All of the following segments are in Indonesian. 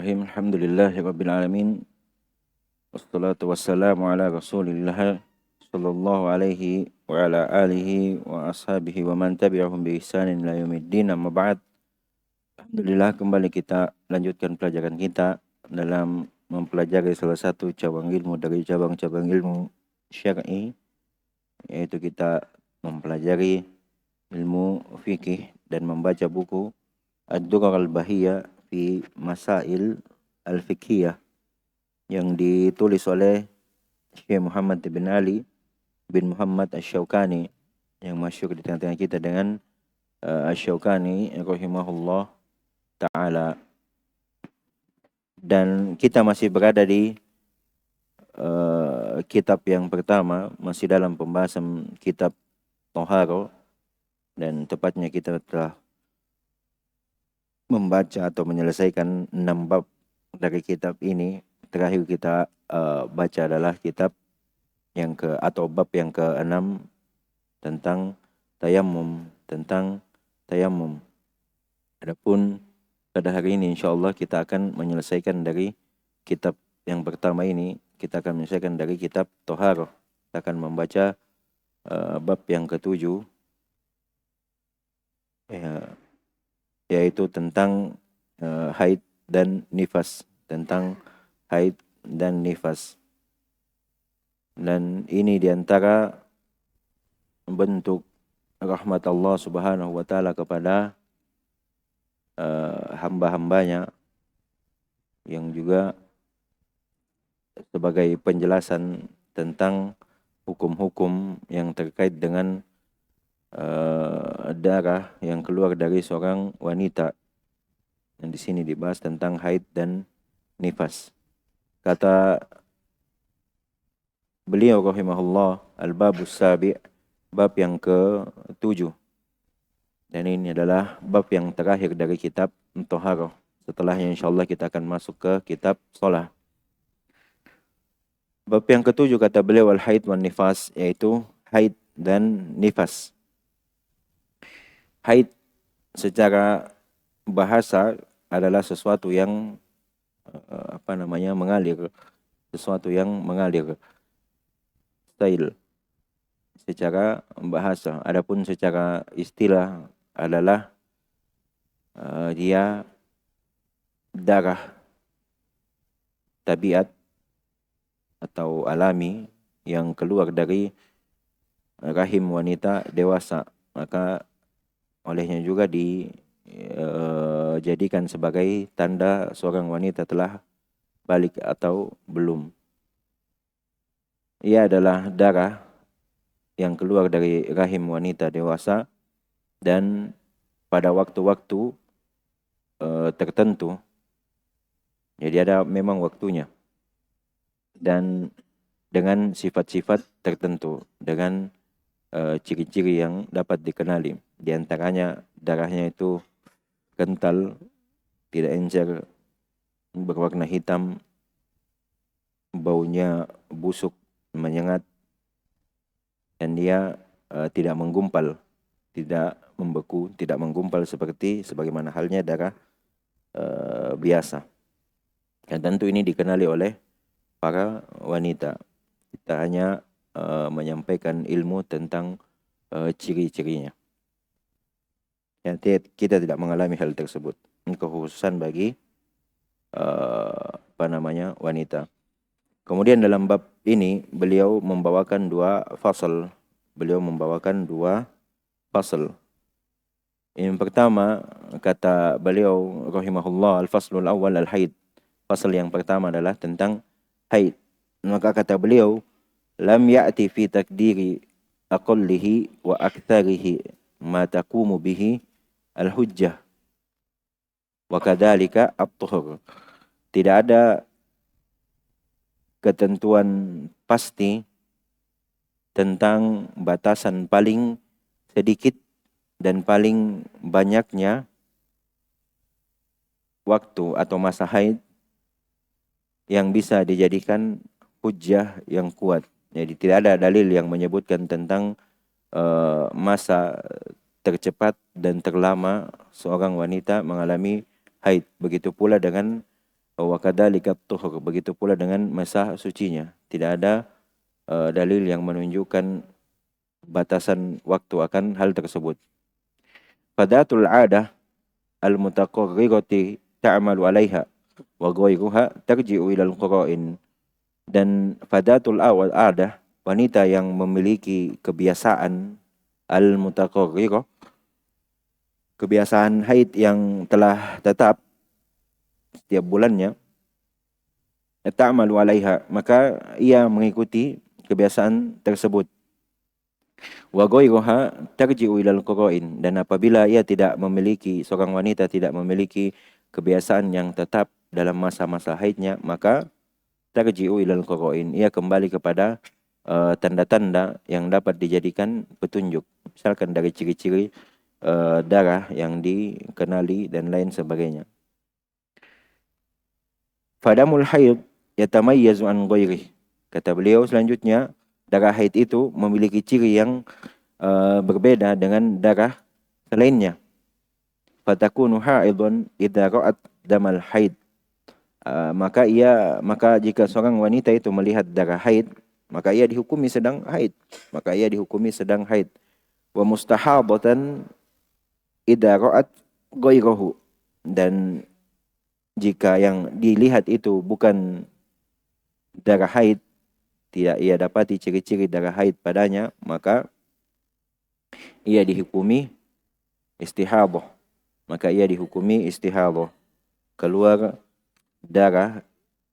Bismillahirrahmanirrahim. Alhamdulillahirabbil alamin. Wassalatu wassalamu ala Rasulillah sallallahu alaihi wa ala alihi wa ashabihi wa man tabi'ahum bi ihsanin ila yaumiddin. Amma ba'd. Alhamdulillah, kembali kita lanjutkan pelajaran kita dalam mempelajari salah satu cabang ilmu dari cabang-cabang ilmu syar'i, yaitu kita mempelajari ilmu fikih dan membaca buku Ad-Durar al-Bahiyah fi Masail al-Fiqhiyah yang ditulis oleh Syekh Muhammad bin Ali bin Muhammad Asy-Syaukani, yang masyhur di tengah-tengah kita dengan Asy-Syaukani rahimahullah ta'ala. Dan kita masih berada di kitab yang pertama, masih dalam pembahasan kitab Thahara, dan tepatnya kita telah membaca atau menyelesaikan 6 bab dari kitab ini. Terakhir kita baca adalah kitab yang bab yang ke-6 tentang tayammum. Adapun pada hari ini insyaallah kita akan menyelesaikan dari kitab yang pertama ini, kita akan menyelesaikan dari kitab Thahara. Kita akan membaca bab yang ke-7, yaitu tentang haid dan nifas, Dan ini diantara bentuk rahmat Allah subhanahu wa ta'ala kepada hamba-hambanya, yang juga sebagai penjelasan tentang hukum-hukum yang terkait dengan darah yang keluar dari seorang wanita. Dan di sini dibahas tentang haid dan nifas. Kata beliau rahimahullah, al-babus sabi', bab yang ke-7. Dan ini adalah bab yang terakhir dari kitab Thahara. Setelahnya insyaallah kita akan masuk ke kitab shalah. Bab yang ke-7 kata beliau al-haid wan nifas, yaitu haid dan nifas. Haid secara bahasa adalah sesuatu yang mengalir, style secara bahasa. Adapun secara istilah adalah dia darah tabiat atau alami yang keluar dari rahim wanita dewasa, maka olehnya juga dijadikan sebagai tanda seorang wanita telah balik atau belum. Ia adalah darah yang keluar dari rahim wanita dewasa, dan pada waktu-waktu tertentu, jadi ada memang waktunya, dan dengan sifat-sifat tertentu, dengan ciri-ciri yang dapat dikenali. Di antaranya darahnya itu kental, tidak encer, berwarna hitam, baunya busuk, menyengat, dan dia tidak menggumpal, tidak membeku, tidak menggumpal sebagaimana halnya darah biasa. Dan tentu ini dikenali oleh para wanita. Kita hanya menyampaikan ilmu tentang ciri-cirinya. Kita tidak mengalami hal tersebut. Ini kekhususan bagi wanita. Kemudian dalam bab ini beliau membawakan dua fasal. Yang pertama, kata beliau rahimahullah, al-faslul awal al-haid. Fasal yang pertama adalah tentang haid. Maka kata beliau, lam ya'ti fi takdiri aqallihi wa aktsarihi ma taqumu bihi al-hujjah wa kadzalika at-tuhur. Tidak ada ketentuan pasti tentang batasan paling sedikit dan paling banyaknya waktu atau masa haid yang bisa dijadikan hujjah yang kuat. Jadi tidak ada dalil yang menyebutkan tentang masa tercepat dan terlama seorang wanita mengalami haid. Begitu pula dengan Wa kadzalika tuhur, begitu pula dengan masa sucinya. Tidak ada dalil yang menunjukkan batasan waktu akan hal tersebut. Fadatul adah al-mutaqarrirati ta'malu 'alaiha wa ghairuha tarji'u ila al-qara'in. Dan fadatul awal adah, wanita yang memiliki kebiasaan al-mutaqarrirah, kebiasaan haid yang telah tetap setiap bulannya, ta'malu 'alaiha, maka ia mengikuti kebiasaan tersebut. Wa ghairuha tarji'u ilal qara'in, dan apabila ia tidak memiliki, seorang wanita tidak memiliki kebiasaan yang tetap dalam masa-masa haidnya, maka tarji'u ilal qara'in, ia kembali kepada tanda-tanda yang dapat dijadikan petunjuk. Misalkan dari ciri-ciri darah yang dikenali dan lain sebagainya. Fadamul haid yatamayyazu an ghairih. Kata beliau selanjutnya, darah haid itu memiliki ciri yang berbeda dengan darah selainnya. Fatakunu haidun idza ra'at damal haid. Maka jika seorang wanita itu melihat darah haid, maka ia dihukumi sedang haid. Wa mustahadatan idza ra'at ghairahu. Dan jika yang dilihat itu bukan darah haid, tidak ia dapati ciri-ciri darah haid padanya, maka ia dihukumi istihadah. Keluar darah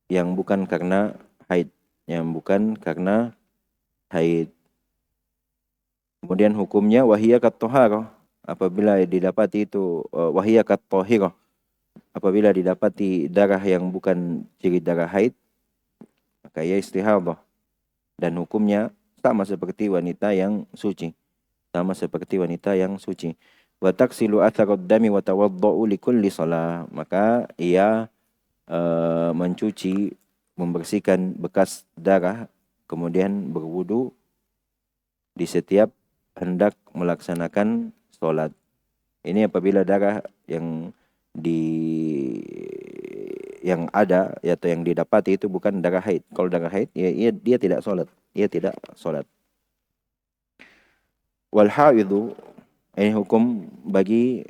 yang bukan karena haid, Kemudian hukumnya wahiyya kat-thaharah, apabila didapati itu wahiyya kat-thahirah, apabila didapati darah yang bukan ciri darah haid, maka ia istihadah, dan hukumnya sama seperti wanita yang suci. Wa taksilu atharad dami wa tawadda'u likulli shalah, maka ia mencuci, membersihkan bekas darah, kemudian berwudu di setiap hendak melaksanakan sholat. Ini apabila darah yang ada atau yang didapati itu bukan darah haid. Kalau darah haid, dia tidak sholat. Wal haidu, ini hukum bagi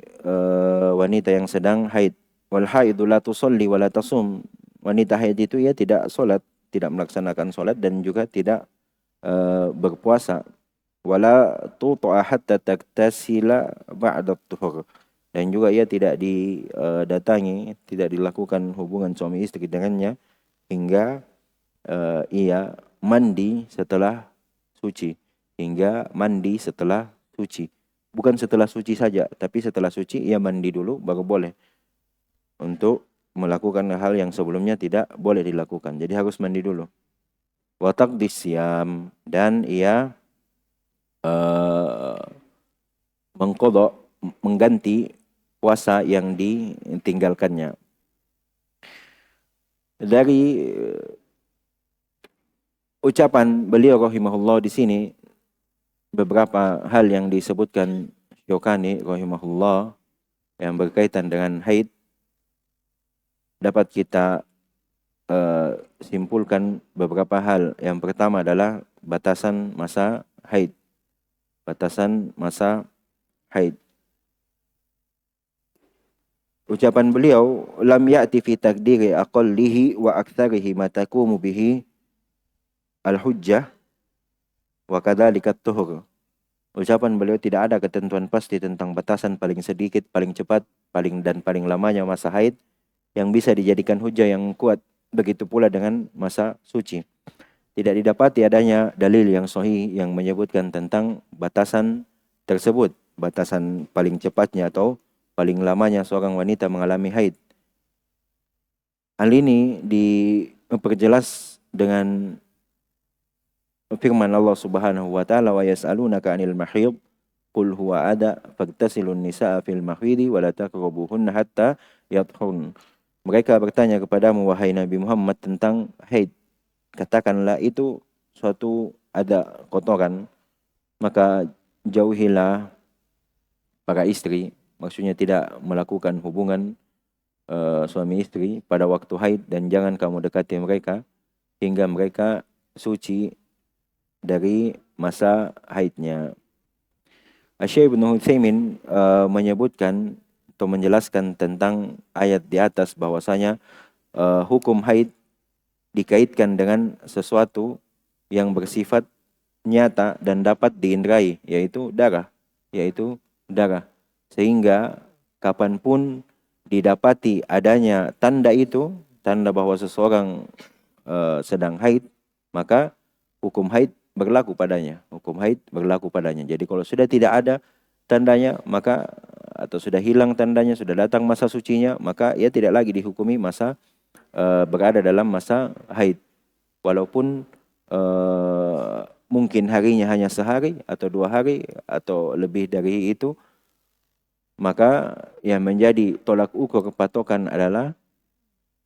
wanita yang sedang haid. Wal haidu la tusalli wa la tasum. Wanita haid itu ia tidak sholat, tidak melaksanakan sholat, dan juga tidak berpuasa. Wala tutu'a hatta taktasila ba'da tuhur. Dan juga ia tidak didatangi, tidak dilakukan hubungan suami istri dengannya hingga ia mandi setelah suci. Bukan setelah suci saja, tapi setelah suci ia mandi dulu baru boleh untuk melakukan hal yang sebelumnya tidak boleh dilakukan. Jadi harus mandi dulu. Wa taqdis siyam, dan ia mengganti puasa yang ditinggalkannya. Dari ucapan beliau rahimahullah di sini, beberapa hal yang disebutkan Syukani rahimahullah yang berkaitan dengan haid dapat kita simpulkan beberapa hal. Yang pertama adalah batasan masa haid. Ucapan beliau, lam ya'ti fi taqdiri aqallihi wa aktsarihi ma taqumu bihi al-hujjah wa kadzalika at-tuhur. Ucapan beliau, tidak ada ketentuan pasti tentang batasan paling sedikit, paling cepat, paling lamanya masa haid yang bisa dijadikan hujah yang kuat. Begitu pula dengan masa suci. Tidak didapati adanya dalil yang sahih yang menyebutkan tentang batasan tersebut, batasan paling cepatnya atau paling lamanya seorang wanita mengalami haid. Hal ini diperjelas dengan firman Allah Subhanahu wa taala, wa yas'alunaka 'anil mahid qul huwa ada fagtasilun nisaa fil mahidi wa la taqrabuhunna hatta yathhurn. Mereka bertanya kepadamu wahai Nabi Muhammad tentang haid. Katakanlah itu suatu ada kotoran, maka jauhilah para istri, maksudnya tidak melakukan hubungan suami istri pada waktu haid, dan jangan kamu dekati mereka hingga mereka suci dari masa haidnya. Syekh Ibnu Utsaimin menyebutkan atau menjelaskan tentang ayat di atas bahwasanya hukum haid dikaitkan dengan sesuatu yang bersifat nyata dan dapat diindrai, yaitu darah, yaitu darah. Sehingga kapanpun didapati adanya tanda itu, tanda bahwa seseorang sedang haid, maka hukum haid berlaku padanya. Hukum haid berlaku padanya. Jadi kalau sudah tidak ada tandanya, maka atau sudah hilang tandanya, sudah datang masa sucinya, maka ia tidak lagi dihukumi masa berada dalam masa haid. Walaupun mungkin harinya hanya sehari atau 2 hari atau lebih dari itu, maka yang menjadi tolak ukur patokan adalah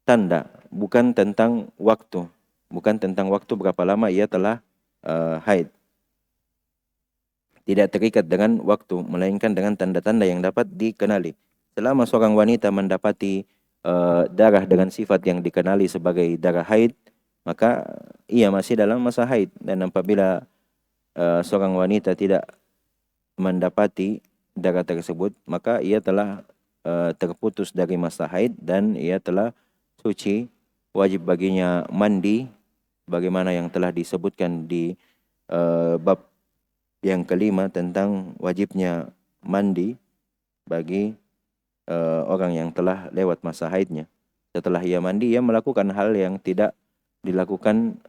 tanda, bukan tentang waktu. Bukan tentang waktu berapa lama ia telah haid. Tidak terikat dengan waktu, melainkan dengan tanda-tanda yang dapat dikenali. Selama seorang wanita mendapati darah dengan sifat yang dikenali sebagai darah haid, maka ia masih dalam masa haid. Dan apabila seorang wanita tidak mendapati darah tersebut, maka ia telah terputus dari masa haid dan ia telah suci. Wajib baginya mandi, bagaimana yang telah disebutkan di bab yang kelima tentang wajibnya mandi bagi orang yang telah lewat masa haidnya. Setelah ia mandi, ia melakukan hal yang tidak dilakukan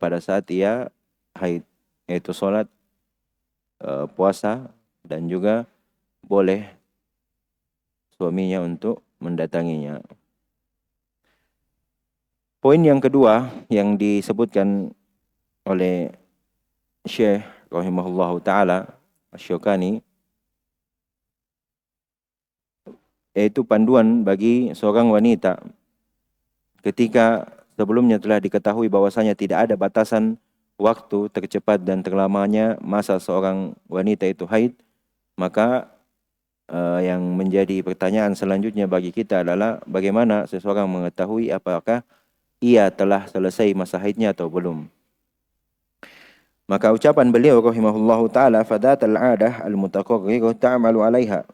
pada saat ia haid, yaitu sholat, puasa, dan juga boleh suaminya untuk mendatanginya. Poin yang kedua yang disebutkan oleh Syekh rahimahullahu ta'ala Asy-Syaukani, yaitu panduan bagi seorang wanita ketika sebelumnya telah diketahui bahwasanya tidak ada batasan waktu tercepat dan terlamanya masa seorang wanita itu haid, maka yang menjadi pertanyaan selanjutnya bagi kita adalah bagaimana seseorang mengetahui apakah ia telah selesai masa haidnya atau belum. Maka ucapan beliau rahimahullahu ta'ala, fadatal adah al-mutaqarriru ta'amalu alaiha.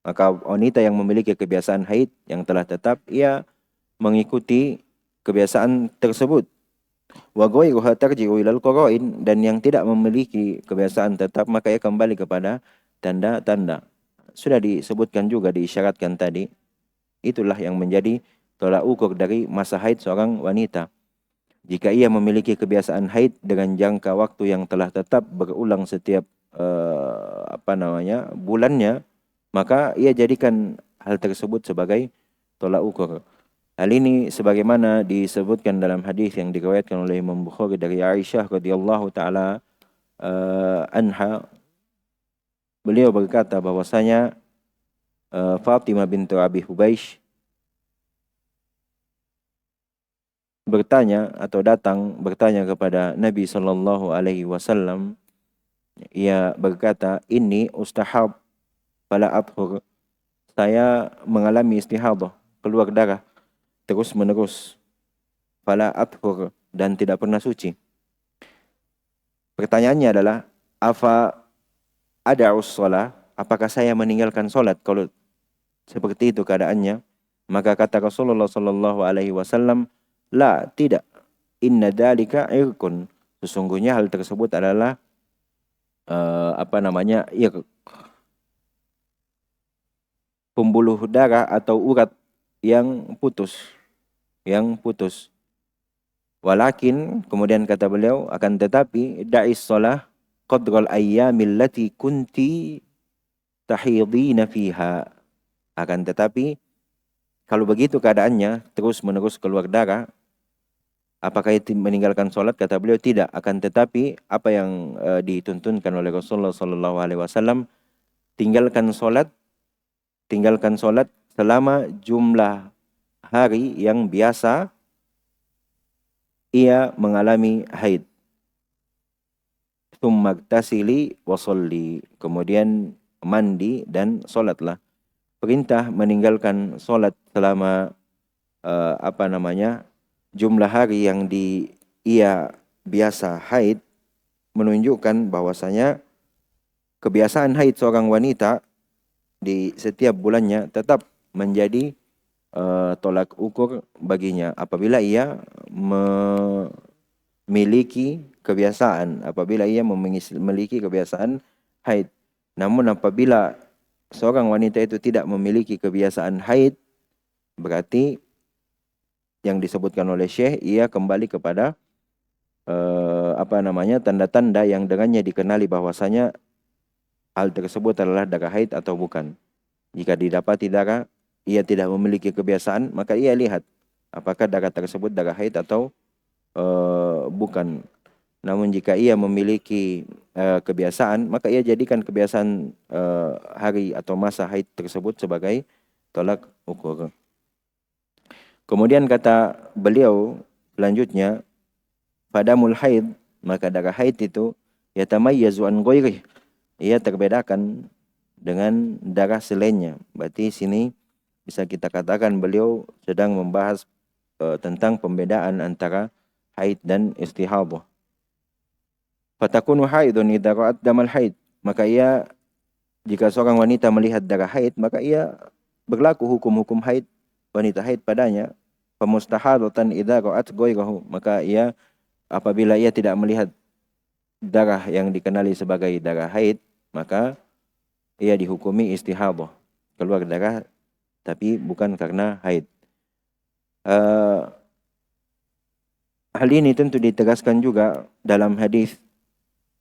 Maka wanita yang memiliki kebiasaan haid yang telah tetap, ia mengikuti kebiasaan tersebut. Wa ghairuha tarji'u ilal qara'in, dan yang tidak memiliki kebiasaan tetap maka ia kembali kepada tanda-tanda. Sudah disebutkan juga, diisyaratkan tadi. Itulah yang menjadi tolak ukur dari masa haid seorang wanita. Jika ia memiliki kebiasaan haid dengan jangka waktu yang telah tetap berulang setiap bulannya, maka ia jadikan hal tersebut sebagai tolak ukur. Hal ini sebagaimana disebutkan dalam hadis yang diriwayatkan oleh Imam Bukhari dari Aisyah radhiyallahu taala anha. Beliau berkata bahwasanya Fatimah bintu Abi Hubaish bertanya atau datang bertanya kepada Nabi sallallahu alaihi wasallam. Ia berkata, "Inni ustahab fala athhur." Saya mengalami istihadah, keluar darah terus menerus. Fala athhur, dan tidak pernah suci. Pertanyaannya adalah, afa ada'us shalah? Apakah saya meninggalkan salat kalau seperti itu keadaannya? Maka kata Rasulullah sallallahu alaihi wasallam, la, tidak. Inna dzalika irqun. Sesungguhnya hal tersebut adalah pembuluh darah atau urat yang putus. Walakin, kemudian kata beliau, akan tetapi da'is shalah qadral ayyamil lati kunti tahidina fiha. Akan tetapi kalau begitu keadaannya terus menerus keluar darah, apakah itu meninggalkan sholat? Kata beliau, tidak. Akan tetapi apa yang dituntunkan oleh Rasulullah sallallahu alaihi wasallam, tinggalkan sholat selama jumlah hari yang biasa ia mengalami haid. Tsumma igtasili wa sholli. Kemudian mandi dan sholatlah. perintah meninggalkan sholat selama jumlah hari yang ia biasa haid, menunjukkan bahwasanya kebiasaan haid seorang wanita di setiap bulannya tetap menjadi tolak ukur baginya apabila ia memiliki kebiasaan haid. Namun apabila seorang wanita itu tidak memiliki kebiasaan haid, berarti yang disebutkan oleh Syekh, ia kembali kepada tanda-tanda yang dengannya dikenali bahwasanya hal tersebut adalah darah haid atau bukan. Jika didapati darah, ia tidak memiliki kebiasaan, maka ia lihat apakah darah tersebut darah haid atau bukan. Namun jika ia memiliki kebiasaan, maka ia jadikan kebiasaan hari atau masa haid tersebut sebagai tolak ukur. Kemudian kata beliau selanjutnya, fadamul haid, maka darah haid itu yatamayyazu an ghairih, ia terbedakan dengan darah selainnya. Berarti sini bisa kita katakan beliau sedang membahas tentang pembedaan antara haid dan istihadah. Fatakunu haidun idza ra'at damal haid, maka ia, jika seorang wanita melihat darah haid, maka ia berlaku hukum-hukum haid wanita haid padanya. Famustahadatan idza ra'at ghairahu, maka ia apabila ia tidak melihat darah yang dikenali sebagai darah haid, maka ia dihukumi istihadah, keluar darah tapi bukan karena haid. Hal ini tentu ditegaskan juga dalam hadis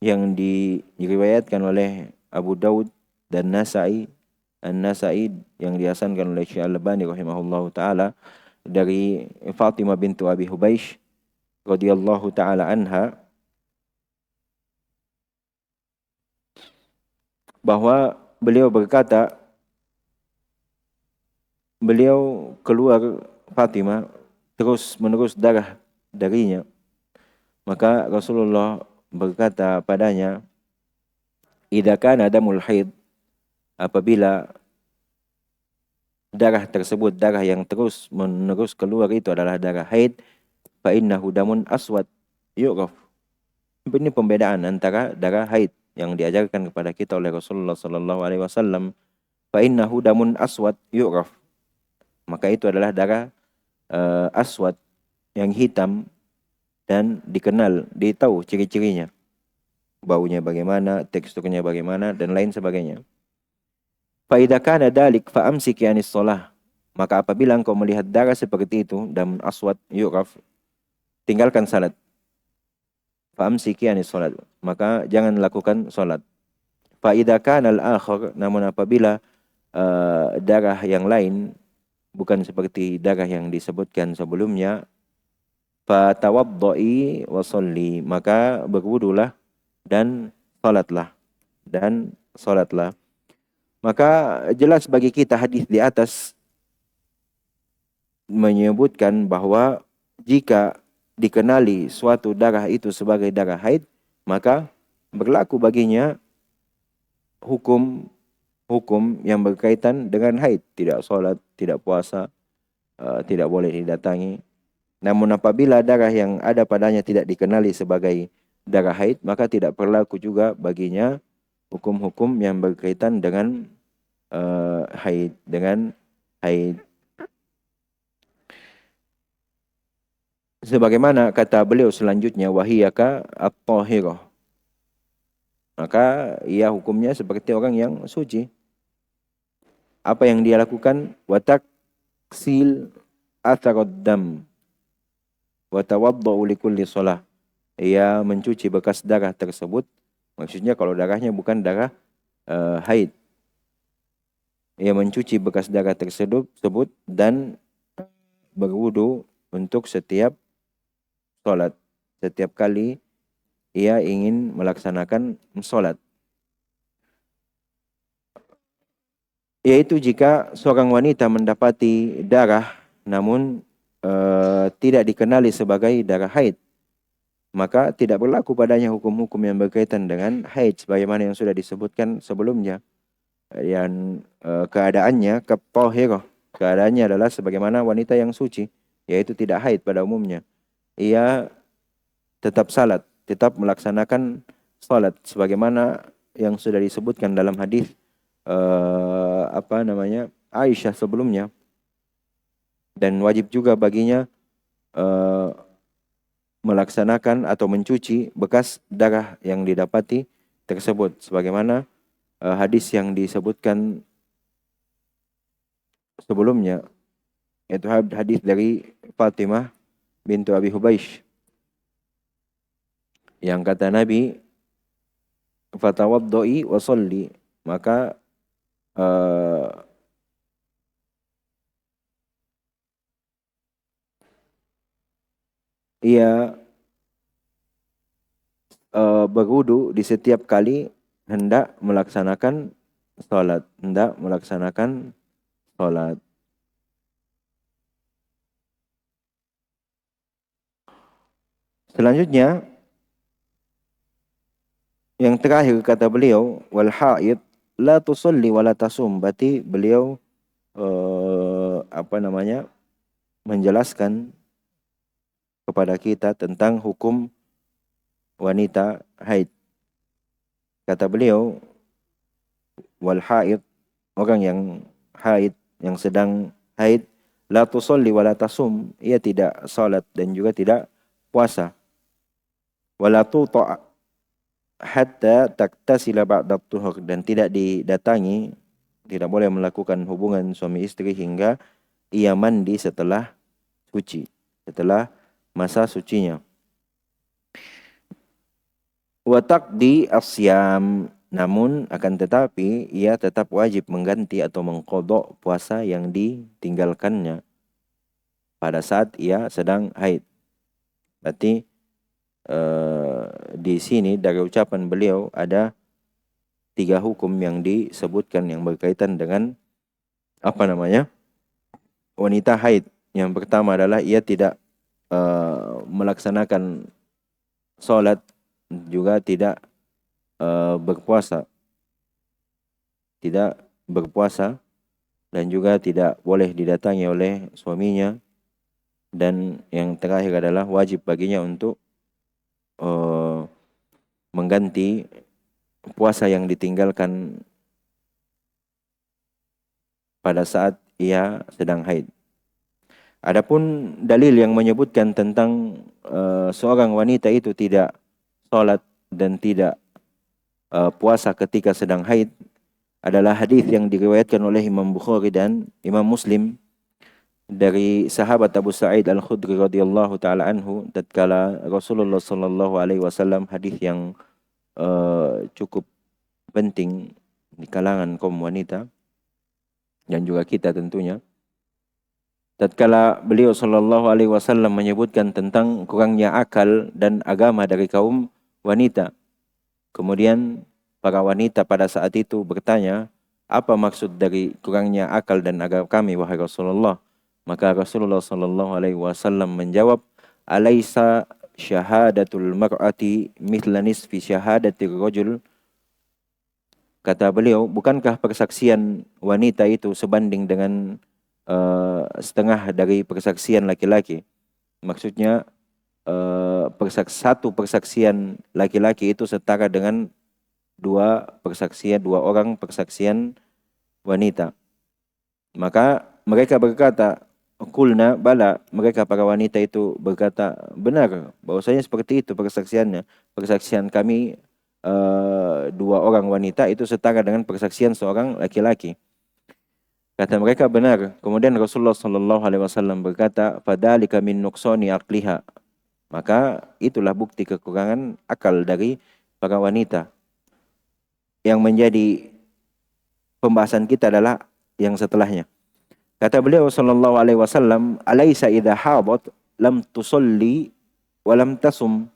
yang diriwayatkan oleh Abu Daud dan An-Nasa'i yang dihasankan oleh Syekh Al-Albani rahimahullahu taala dari Fatimah bintu Abi Hubaish radhiyallahu taala anha, bahwa beliau berkata, beliau keluar Fatimah terus menerus darah darinya, maka Rasulullah berkata padanya, idza kana damul haid, apabila darah tersebut, darah yang terus menerus keluar itu adalah darah haid, fa innahu damun aswad yu'raf. Ini pembedaan antara darah haid yang diajarkan kepada kita oleh Rasulullah sallallahu alaihi wasallam. Fa innahu damun aswad yu'raf. Maka itu adalah darah aswad, yang hitam dan dikenal, ditahu ciri-cirinya. Baunya bagaimana, teksturnya bagaimana, dan lain sebagainya. Fa idza kana dalik fa amsiki anis shalah. Maka apabila engkau melihat darah seperti itu, damun aswad yu'raf, tinggalkan salat. Fa amsiki anis salat, maka jangan lakukan salat. Fa idza kana al-akhar, namun apabila darah yang lain bukan seperti darah yang disebutkan sebelumnya, fa tawaddai wa shalli, maka berwudulah dan salatlah. Maka jelas bagi kita hadis di atas menyebutkan bahwa jika dikenali suatu darah itu sebagai darah haid, maka berlaku baginya hukum yang berkaitan dengan haid. Tidak sholat, tidak puasa, tidak boleh didatangi. Namun apabila darah yang ada padanya tidak dikenali sebagai darah haid, maka tidak berlaku juga baginya hukum-hukum yang berkaitan dengan haid, Sebagaimana kata beliau selanjutnya, wahiyaka at-tahirah, maka ia hukumnya seperti orang yang suci. Apa yang dia lakukan? Wa taksil atharad dam wa tawaddau likulli shalah. Ia mencuci bekas darah tersebut. Maksudnya kalau darahnya bukan darah haid. Ia mencuci bekas darah tersebut dan berwudu untuk setiap sholat. Setiap kali ia ingin melaksanakan sholat. Yaitu jika seorang wanita mendapati darah namun tidak dikenali sebagai darah haid, maka tidak berlaku padanya hukum-hukum yang berkaitan dengan haid sebagaimana yang sudah disebutkan sebelumnya. Dan keadaannya katahirah, keadaannya adalah sebagaimana wanita yang suci, yaitu tidak haid pada umumnya. Ia tetap salat, tetap melaksanakan salat sebagaimana yang sudah disebutkan dalam hadis Aisyah sebelumnya, dan wajib juga baginya eh, melaksanakan atau mencuci bekas darah yang didapati tersebut sebagaimana hadis yang disebutkan sebelumnya, yaitu hadis dari Fatimah bintu Abi Hubaish yang kata Nabi, fatawaddoi wa sholli, maka ia berwudu di setiap kali hendak melaksanakan salat. Selanjutnya yang terakhir kata beliau, wal haid la tusalli wa la tasum. Berarti beliau menjelaskan kepada kita tentang hukum wanita haid. Kata beliau, wal haid, orang yang haid, yang sedang haid, la tusalli wa la tasum, ia tidak salat dan juga tidak puasa. Wala tuta' hatta taktasila ba'da tuhur, dan tidak didatangi, tidak boleh melakukan hubungan suami istri hingga ia mandi setelah suci, setelah masa sucinya. Wa taqdi asyam, namun akan tetapi ia tetap wajib mengganti atau mengqadha puasa yang ditinggalkannya pada saat ia sedang haid. Berarti di sini dari ucapan beliau ada 3 hukum yang disebutkan yang berkaitan dengan wanita haid. Yang pertama adalah ia tidak melaksanakan sholat, juga tidak berpuasa, dan juga tidak boleh didatangi oleh suaminya. Dan yang terakhir adalah wajib baginya untuk mengganti puasa yang ditinggalkan pada saat ia sedang haid. Adapun dalil yang menyebutkan tentang seorang wanita itu tidak sholat dan tidak puasa ketika sedang haid adalah hadis yang diriwayatkan oleh Imam Bukhari dan Imam Muslim dari sahabat Abu Sa'id Al-Khudri radhiyallahu taala anhu, tatkala Rasulullah sallallahu alaihi wasallam, hadis yang cukup penting di kalangan kaum wanita dan juga kita tentunya. Tatkala beliau sallallahu alaihi wasallam menyebutkan tentang kurangnya akal dan agama dari kaum wanita. Kemudian para wanita pada saat itu bertanya, apa maksud dari kurangnya akal dan agama kami, wahai Rasulullah? Maka Rasulullah sallallahu alaihi wasallam menjawab, alaisa syahadatul mar'ati mithla nisfi syahadatir rajul. Kata beliau, bukankah persaksian wanita itu sebanding dengan setengah dari persaksian laki-laki? Maksudnya satu persaksian laki-laki itu setara dengan dua orang persaksian wanita. Maka mereka berkata, kulna bala, mereka para wanita itu berkata, benar, bahwasanya seperti itu persaksiannya. Persaksian kami dua orang wanita itu setara dengan persaksian seorang laki-laki. Kata mereka, benar. Kemudian Rasulullah sallallahu alaihi wasallam berkata, fadzalika min nuqsani aqliha. Maka itulah bukti kekurangan akal dari para wanita. Yang menjadi pembahasan kita adalah yang setelahnya. Kata beliau sallallahu alaihi wasallam, alaisa idza hadat lam tusalli wa lam tasum.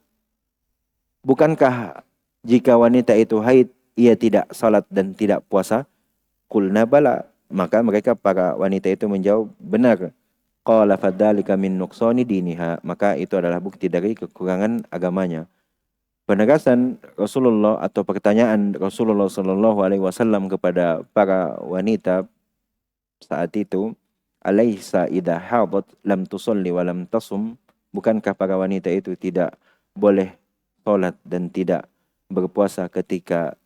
Bukankah jika wanita itu haid ia tidak salat dan tidak puasa? Qulna bala. Maka mereka para wanita itu menjawab, benar. Qala fadzalika min nuqsani diniha. Maka itu adalah bukti dari kekurangan agamanya. penegasan Rasulullah atau pertanyaan Rasulullah Shallallahu Alaihi Wasallam kepada para wanita saat itu, alaisa idha hadat lam tusalli wa lam tasum, bukankah para wanita itu tidak boleh sholat dan tidak berpuasa ketika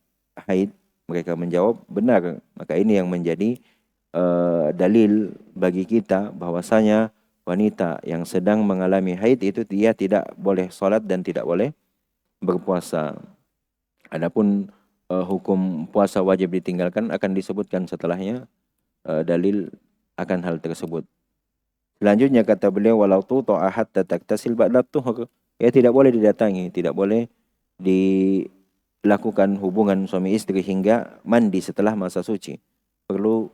haid? Mereka menjawab benar. Maka ini yang menjadi dalil bagi kita bahwasanya wanita yang sedang mengalami haid itu dia tidak boleh sholat dan tidak boleh berpuasa. Adapun hukum puasa wajib ditinggalkan akan disebutkan setelahnya dalil akan hal tersebut. Selanjutnya kata beliau, walau tu'a hatta taktasil ba'da tuhur, ya tidak boleh didatangi, tidak boleh dilakukan hubungan suami istri hingga mandi setelah masa suci. Perlu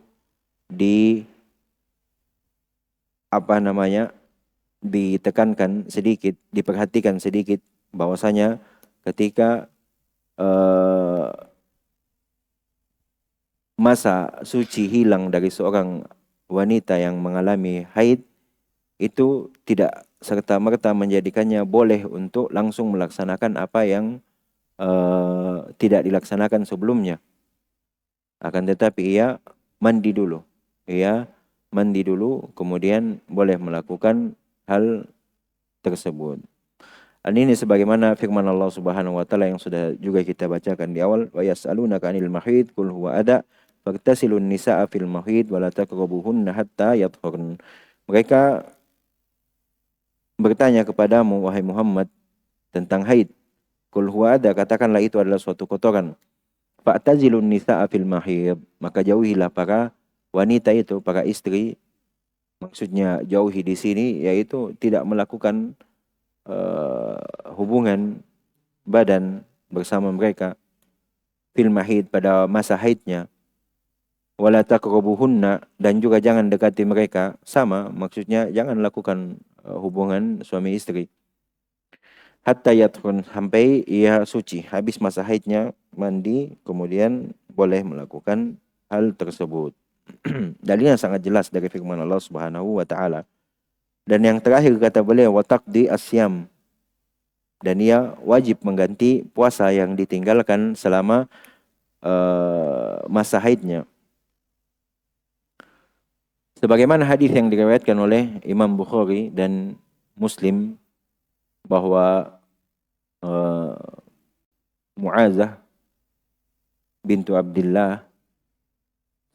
ditekankan sedikit, diperhatikan sedikit bahwasanya ketika masa suci hilang dari seorang wanita yang mengalami haid, itu tidak serta-merta menjadikannya boleh untuk langsung melaksanakan apa yang tidak dilaksanakan sebelumnya. Akan tetapi ia mandi dulu. Ia mandi dulu, kemudian boleh melakukan hal tersebut. Dan ini sebagaimana firman Allah Subhanahu wa taala yang sudah juga kita bacakan di awal, wa yas'alunaka 'anil mahid qul huwa ada fagtasilun nisaa fil mahid wa la taqrabuhunna hatta yatahharn. Mereka bertanya kepadamu wahai Muhammad tentang haid. Qul huwa ada, katakanlah itu adalah suatu kotoran. Fa'tazilun nisaa fil mahid, maka jauhilah para wanita itu, para istri. Maksudnya jauhi di sini yaitu tidak melakukan hubungan badan bersama mereka fil mahid, pada masa haidnya. Wala taqrabuhunna, dan juga jangan dekati mereka, sama maksudnya jangan lakukan hubungan suami istri. Hatta yatahharn, sampai ia suci, habis masa haidnya, mandi, kemudian boleh melakukan hal tersebut. Dalilnya sangat jelas dari firman Allah Subhanahu wa taala. Dan yang terakhir kata beliau, wa taqdi asyam, dan ia wajib mengganti puasa yang ditinggalkan selama masa haidnya. Sebagaimana hadis yang diriwayatkan oleh Imam Bukhari dan Muslim bahwa Mu'adzah bintu Abdullah,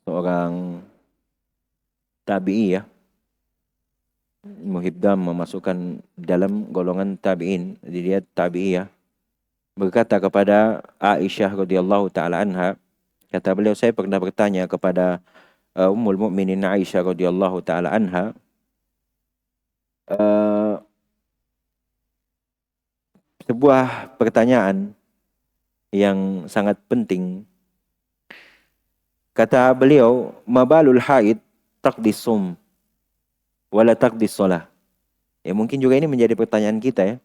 seorang tabi'iyah, Muhibbam memasukkan dalam golongan tabi'in, dia tabi'iyah, berkata kepada Aisyah radhiyallahu taala anha, kata beliau, saya pernah bertanya kepada Ummul Mukminin Aisyah radhiyallahu taala anha sebuah pertanyaan yang sangat penting. Kata beliau, mabalul haid taqdis sum wala taqdis shalah. Ya mungkin juga ini menjadi pertanyaan kita ya.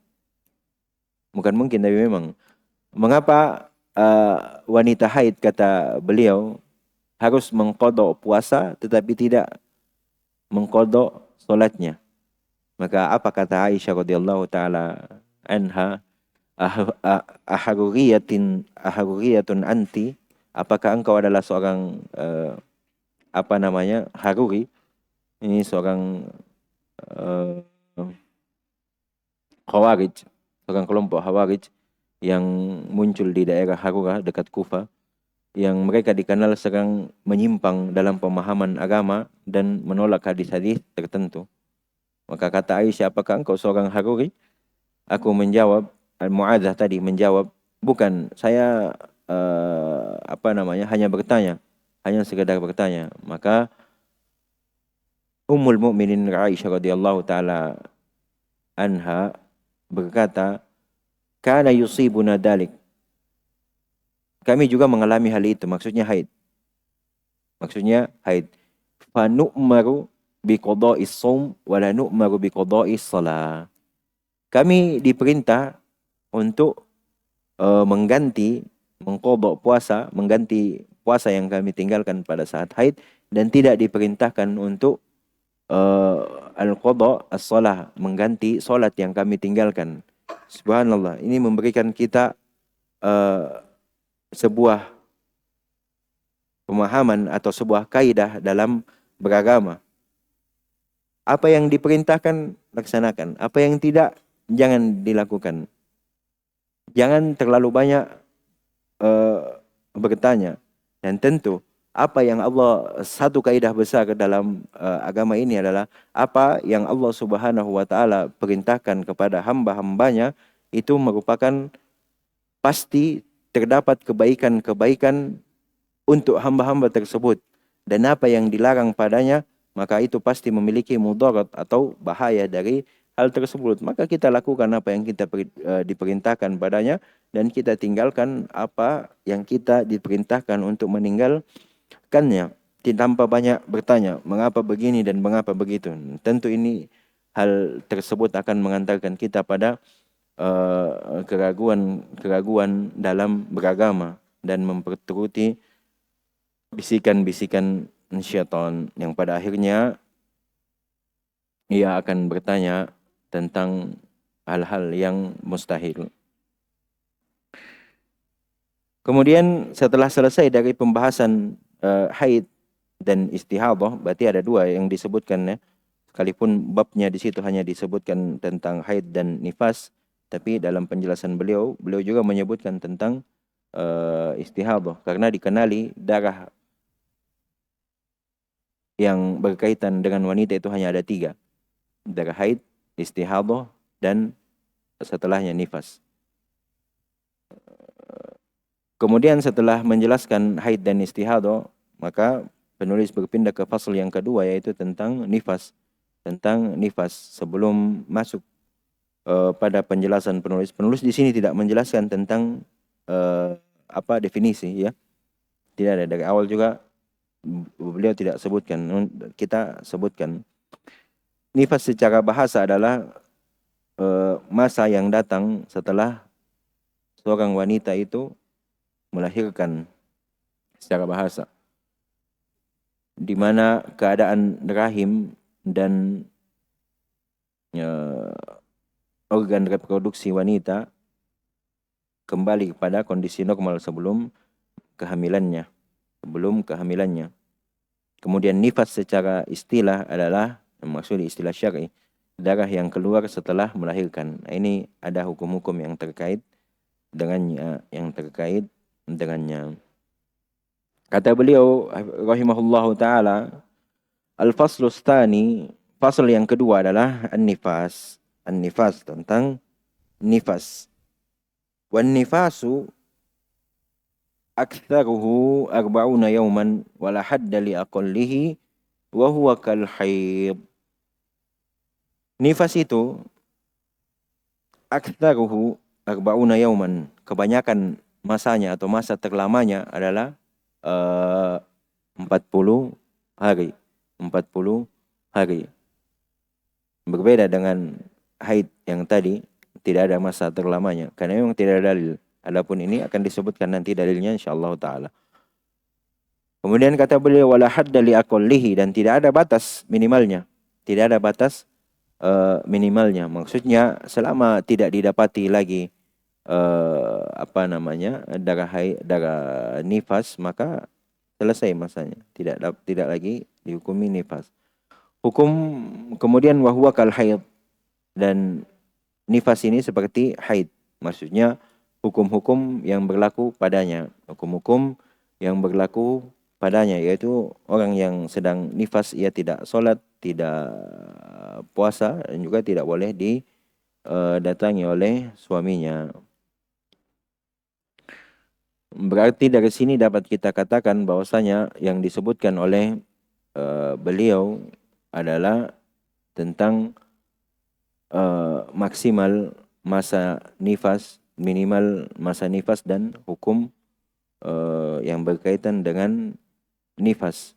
Bukan mungkin, tapi memang. Mengapa wanita haid, kata beliau, harus mengqadha puasa tetapi tidak mengqadha salatnya? Maka apa kata Aisyah radhiyallahu taala anha, aharuriyatun anti, apakah engkau adalah seorang haruri? Ini seorang Khawarij, seorang kelompok Khawarij yang muncul di daerah Harurah dekat Kufa, yang mereka dikenal sedang menyimpang dalam pemahaman agama dan menolak hadis-hadis tertentu. Maka kata Aisyah, apakah engkau seorang Haruri? Aku menjawab, Mu'adzah tadi menjawab, bukan, saya hanya bertanya, hanya sekedar bertanya. Maka Ummul Mukminin Aisyah radhiyallahu taala anha berkata, kana yusibuna dalik, kami juga mengalami hal itu, maksudnya haid. Fa nu'maru biqada'is shaum wa la nu'maru biqada'is shalah. Kami diperintah untuk mengqadha puasa, mengganti puasa yang kami tinggalkan pada saat haid, dan tidak diperintahkan untuk al-qadha as-shalah, mengganti salat yang kami tinggalkan. subhanallah, ini memberikan kita sebuah pemahaman atau sebuah kaidah dalam beragama. Apa yang diperintahkan, laksanakan. Apa yang tidak, jangan dilakukan. Jangan terlalu banyak bertanya. Dan tentu, apa yang Allah, satu kaidah besar dalam agama ini adalah apa yang Allah Subhanahu wa taala perintahkan kepada hamba-hambanya itu merupakan pasti terdapat kebaikan-kebaikan untuk hamba-hamba tersebut. Dan apa yang dilarang padanya, maka itu pasti memiliki mudarat atau bahaya dari hal tersebut. Maka kita lakukan apa yang kita diperintahkan padanya, dan kita tinggalkan apa yang kita diperintahkan untuk meninggalkannya. Tanpa banyak bertanya, mengapa begini dan mengapa begitu. Tentu ini hal tersebut akan mengantarkan kita pada keraguan dalam beragama dan memperturuti bisikan-bisikan syaitan yang pada akhirnya ia akan bertanya tentang hal-hal yang mustahil. Kemudian setelah selesai dari pembahasan haid dan istihadah, berarti ada dua yang disebutkan ya. Sekalipun babnya di situ hanya disebutkan tentang haid dan nifas, tapi dalam penjelasan beliau juga menyebutkan tentang istihadah karena dikenali darah yang berkaitan dengan wanita itu hanya ada 3. Darah haid, istihadah, dan setelahnya nifas. Kemudian setelah menjelaskan haid dan istihadah, maka penulis berpindah ke fasal yang kedua, yaitu tentang nifas. Tentang nifas. Sebelum masuk pada penjelasan penulis. Penulis di sini tidak menjelaskan tentang apa definisi ya. Tidak ada, dari awal juga beliau tidak sebutkan, kita sebutkan. Nifas secara bahasa adalah masa yang datang setelah seorang wanita itu melahirkan, secara bahasa, di mana keadaan rahim dan organ reproduksi wanita kembali kepada kondisi normal sebelum kehamilannya. Kemudian nifas secara istilah adalah, maksudnya istilah syar'i, darah yang keluar setelah melahirkan. Nah, ini ada hukum-hukum yang terkait dengannya. Kata beliau rahimahullahu taala, al-faslu tsani, fasal yang kedua adalah an-nifas. An-nifas, tentang nifas. Wan nifasu aktsaruhu 40 yawman wala hadda li aqallihi wa huwa kal haid. Nifas itu aktsaruhu 40 yawman, kebanyakan masanya atau masa terlamanya adalah 40 hari. 40 hari. Berbeda dengan haid yang tadi, tidak ada masa terlamanya karena memang tidak ada dalil. Adapun ini akan disebutkan nanti dalilnya insyaallah taala. Kemudian kata beliau wala hadda li aqallihi, dan tidak ada batas minimalnya. Tidak ada batas minimalnya. Maksudnya selama tidak didapati lagi darah nifas, maka selesai masanya. Tidak lagi dihukumi nifas. Kemudian wahwa kal haid, dan nifas ini seperti haid. Maksudnya hukum-hukum yang berlaku padanya. Hukum-hukum yang berlaku padanya, yaitu orang yang sedang nifas, ia tidak sholat, tidak puasa, dan juga tidak boleh didatangi oleh suaminya. Berarti dari sini dapat kita katakan bahwasanya yang disebutkan oleh beliau adalah tentang maksimal masa nifas, minimal masa nifas, dan hukum yang berkaitan dengan nifas.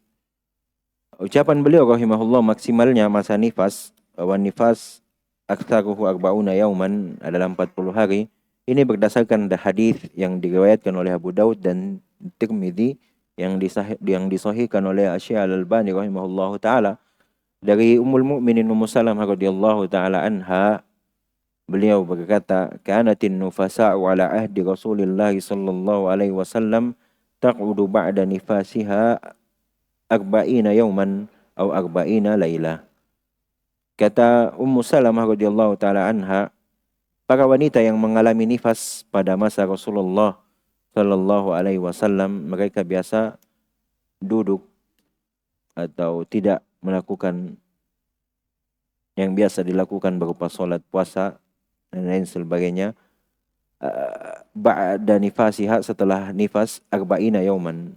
Ucapan beliau rahimahullah, maksimalnya masa nifas, wan nifas aktsaruhu 40 yauman, adalah 40 hari. Ini berdasarkan hadis yang diriwayatkan oleh Abu Daud dan Tirmidzi yang disahihkan oleh Syekh Al-Albani rahimahullahu taala, dari Ummul Mukminin Ummu Salamah radhiyallahu taala anha, Beliau berkata, "Kanatin nufasa'u ala ahdi Rasulillah sallallahu alaihi wasallam taq'udu ba'da nifasiha arba'ina yawman atau arba'ina laila." Kata Ummu Salamah radhiyallahu taala anha, para wanita yang mengalami nifas pada masa Rasulullah sallallahu alaihi wasallam, mereka biasa duduk atau tidak melakukan yang biasa dilakukan berupa sholat, puasa, dan lain sebagainya. Ba'da nifasiha, setelah nifas, arba'ina yauman,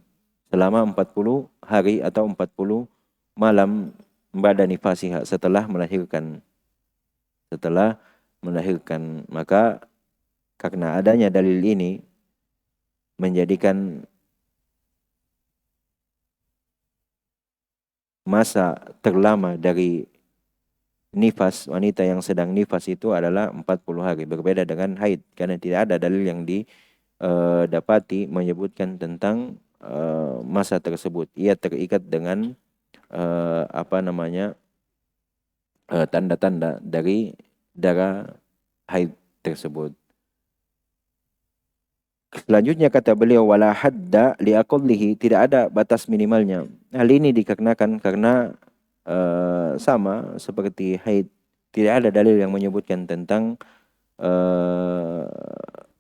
selama 40 hari atau 40 malam, ba'da nifasiha, setelah melahirkan. Maka karena adanya dalil ini menjadikan masa terlama dari nifas, wanita yang sedang nifas itu adalah 40 hari. Berbeda dengan haid, karena tidak ada dalil yang didapati menyebutkan tentang masa tersebut. Ia terikat dengan tanda-tanda dari darah haid tersebut. Selanjutnya kata beliau, wala hadda liaqallihi, tidak ada batas minimalnya. Hal ini dikarenakan karena sama seperti haid, tidak ada dalil yang menyebutkan tentang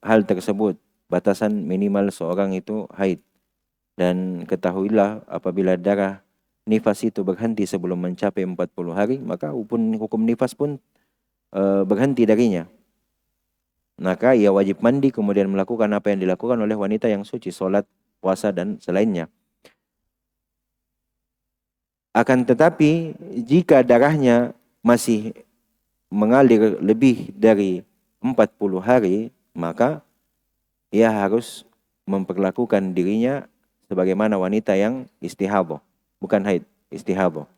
hal tersebut, batasan minimal seorang itu haid. Dan ketahuilah, apabila darah nifas itu berhenti sebelum mencapai 40 hari, maka hukum nifas pun berhenti darinya. Maka ia wajib mandi kemudian melakukan apa yang dilakukan oleh wanita yang suci, sholat, puasa, dan selainnya. Akan tetapi jika darahnya masih mengalir lebih dari 40 hari, maka ia harus memperlakukan dirinya sebagaimana wanita yang istihadah, bukan haid, istihadah.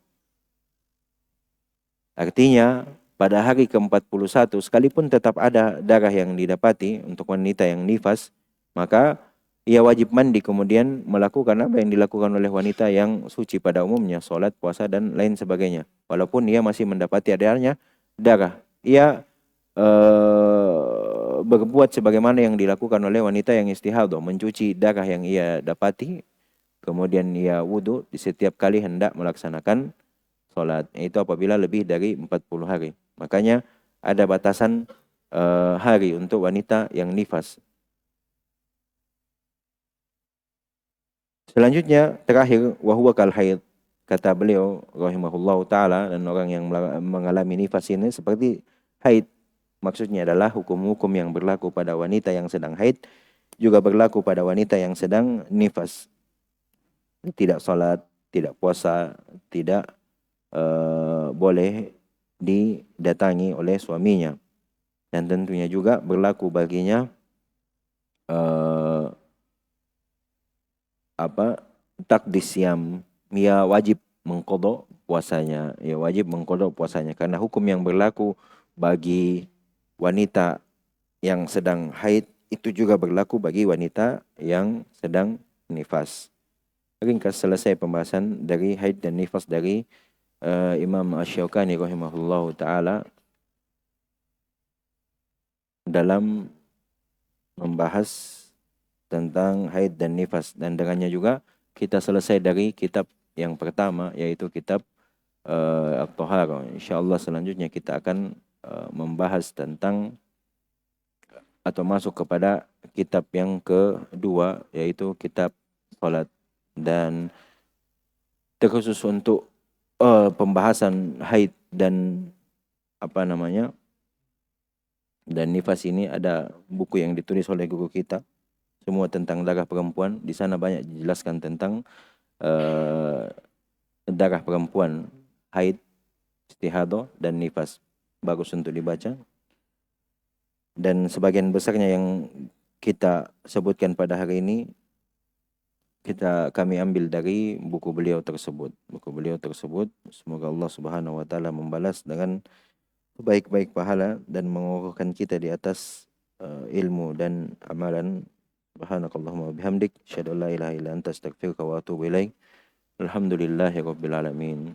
Artinya pada hari ke-41 sekalipun tetap ada darah yang didapati untuk wanita yang nifas, maka ia wajib mandi kemudian melakukan apa yang dilakukan oleh wanita yang suci pada umumnya, sholat, puasa, dan lain sebagainya. Walaupun ia masih mendapati adanya darah, ia berbuat sebagaimana yang dilakukan oleh wanita yang istihadah, mencuci darah yang ia dapati, kemudian ia wudhu di setiap kali hendak melaksanakan sholat. Itu apabila lebih dari 40 hari. Makanya ada batasan hari untuk wanita yang nifas. Selanjutnya, terakhir, wahuwa kal haid. Kata beliau, rahimahullahu ta'ala, dan orang yang mengalami nifas ini seperti haid. Maksudnya adalah hukum-hukum yang berlaku pada wanita yang sedang haid juga berlaku pada wanita yang sedang nifas. Tidak sholat, tidak puasa, tidak boleh didatangi oleh suaminya, dan tentunya juga berlaku baginya takdis siam, ia wajib mengqadha puasanya, karena hukum yang berlaku bagi wanita yang sedang haid itu juga berlaku bagi wanita yang sedang nifas. Ringkas selesai pembahasan dari haid dan nifas dari Imam Asy-Syaukani rahimahullahu ta'ala dalam membahas tentang haid dan nifas. Dan dengannya juga kita selesai dari kitab yang pertama, yaitu kitab At-Taharah. InsyaAllah selanjutnya kita akan membahas tentang atau masuk kepada kitab yang kedua, yaitu kitab salat. Dan terkhusus untuk pembahasan haid dan dan nifas ini, ada buku yang ditulis oleh guru kita, semua tentang darah perempuan. Di sana banyak dijelaskan tentang darah perempuan, haid, istihadah, dan nifas. Bagus untuk dibaca. Dan sebagian besarnya yang kita sebutkan pada hari ini kami ambil dari buku beliau tersebut. Semoga Allah Subhanahu wa taala membalas dengan sebaik-baik pahala dan mengukuhkan kita di atas ilmu dan amalan. Subhanakallahumma wa bihamdik, asyhadu an la ilaha illa anta, astaghfiruka wa atubu ilaik. Alhamdulillahirabbil alamin.